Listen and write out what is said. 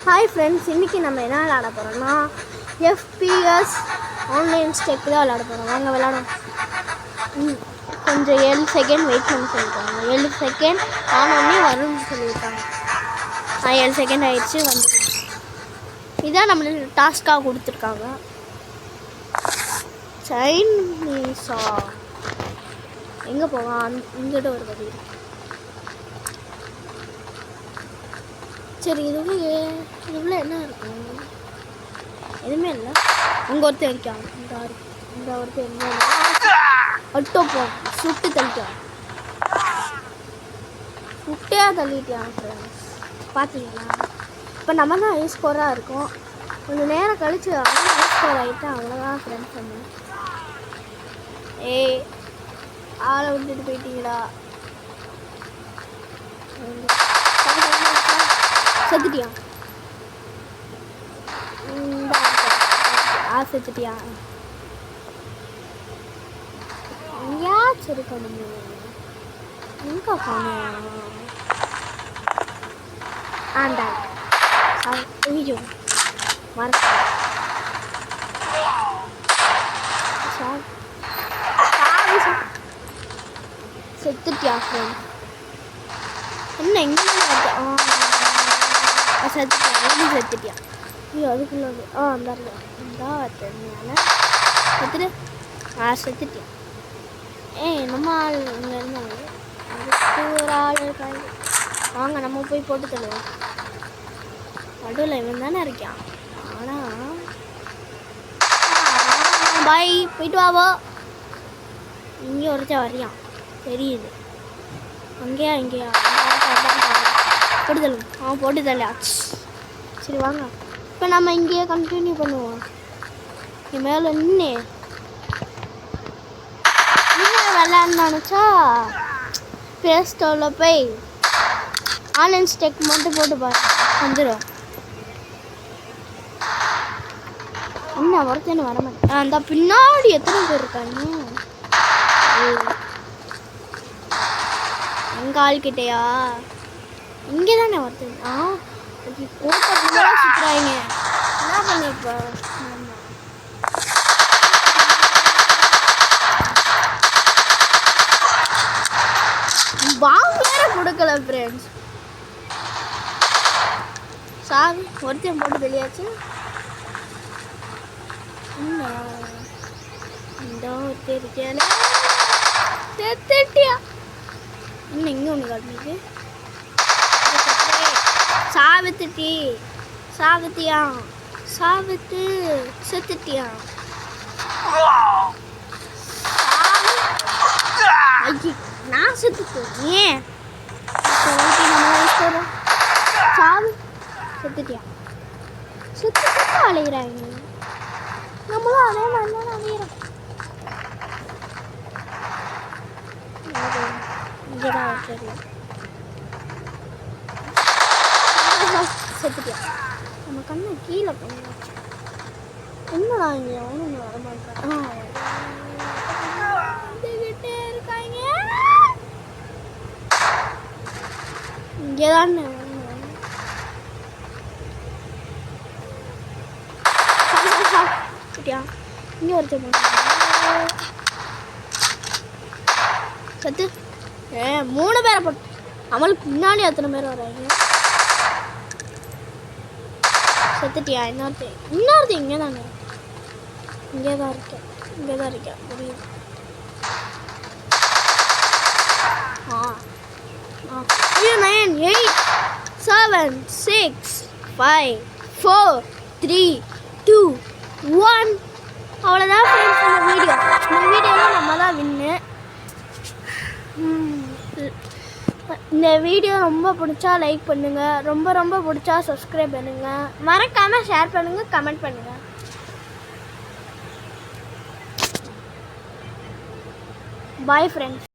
Hi friends, இன்றைக்கி நம்ம என்ன விளாட போகிறோம்னா FPS ஆன்லைன் ஸ்டெக் தான் விளாட போகிறோம். வாங்க விளாடும். கொஞ்சம் 7 செகண்ட் வெயிட் பண்ண சொல்லியிருக்காங்க. 7 செகண்ட் ஆனோடனே வரும்னு சொல்லியிருக்காங்க. 7 செகண்ட் ஆயிடுச்சு வந்து. இதான் நம்மளுக்கு டாஸ்க்காக கொடுத்துருக்காங்க. சைனீஸா எங்கே போவான்? இங்கிட்ட ஒரு பதிவு. சரி, இதுக்குள்ள என்ன இருக்கும்? எதுவுமே இல்லை. அங்கே ஒருத்தர் இருக்காங்க. இந்த ஒருத்தர் என்ன அட்டோப்போ சுட்டு தள்ளிட்டான். சுட்டையாக தள்ளிட்டான் ஃப்ரெண்ட்ஸ். பார்த்தீங்களா? இப்போ நம்ம தான் ஹை ஸ்கோராக இருக்கும். கொஞ்சம் நேரம் கழிச்சு ஹை ஸ்கோர் ஆகிட்டா அவ்வளோதான் ஃப்ரெண்ட்ஸ். நம்ம ஆளை விட்டுட்டு போயிட்டீங்களா? செத்துட்டியா? செத்துட்டியா? எங்கேயாச்சும் இருக்கணும். எங்கே போனோம்? ஆண்டா வீடியோ மறக்க செத்துட்டியா ஃப்ரெண்ட்? என்ன எங்கே செத்துட்டியா? ஐயோ, அதுக்குள்ள இந்தா செத்துட்டு செத்துட்டியா? நம்ம ஆள் இங்கே இருந்தாங்க. அதுக்கு ஒரு ஆள் இருக்காங்க. வாங்க நம்ம போய் போட்டு தள்ளுவோம். நடுவில் இவன் தானே இருக்கான். ஆனால் பாய் போயிட்டு வாவோ. இங்கே ஒருத்தன் வரையான் தெரியுது. இங்கேயா போட்டு தள்ளுவோம். போட்டு தள்ளாச்சு. சரி வாங்க, இப்போ நம்ம இங்கேயே கண்டினியூ பண்ணுவோம். இங்கே மேலே நின்று விளாட்னு நினச்சா ப்ளே ஸ்டோரில் போய் ஆன்லைன் ஸ்டெக் மட்டும் போட்டு பாரு வந்துடும். என்ன ஒருத்தன்னு வர மாட்டேன். அந்த பின்னாடி எத்தனை பேர் இருக்காங்க? எங்கள் ஆள்கிட்டையா? இங்கே தானே ஒருத்தன். கூட்டலாம் சுற்றுறாங்க. என்ன பண்ணிப்ப? பாம்பு வேற கொடுக்கல ஃப்ரெண்ட்ஸ். சாரி, ஒருத்தன் போட்டு வெளியாச்சு. இந்த ஒருத்தர் இருக்கியால செத்துட்டியா? இன்னும் இங்கே ஒன்று காட்டுது. சாவித்தியா? செத்துட்டியா? நான் செத்துட்டேன். ஏன் செத்துட்டியா? செத்துட்டு அலைகிறாங்க. நம்மளும் அதே மாதிரி தான் அலைகிறோம். இங்கேதான் தெரியல. செத்துட்டியா? நம்ம கண்ணை கீழே பண்ணியாச்சு. என்னடா இங்கே ஒன்றும் வர மாட்டேன். இருக்காங்க இங்கேதான். இங்கே ஒருத்தர் சத்து 3 பேரை போட்டு நம்மளுக்கு பின்னாடி எத்தனை பேர் வராங்க? செத்துட்டியா? இன்னொருத்தர் இங்கே தாங்க. இங்கே தான் இருக்கேன் புரியுது. 9 8 7 6 5 4 3 2 1. அவ்வளோதான் ஃப்ரெண்ட்ஸ். இந்த வீடியோவில் நம்ம தான் வின்னு. இந்த வீடியோ ரொம்ப பிடிச்சா லைக் பண்ணுங்கள். ரொம்ப பிடிச்சா சப்ஸ்கிரைப் பண்ணுங்கள். மறக்காமல் ஷேர் பண்ணுங்கள், கமெண்ட் பண்ணுங்கள். Bye friends.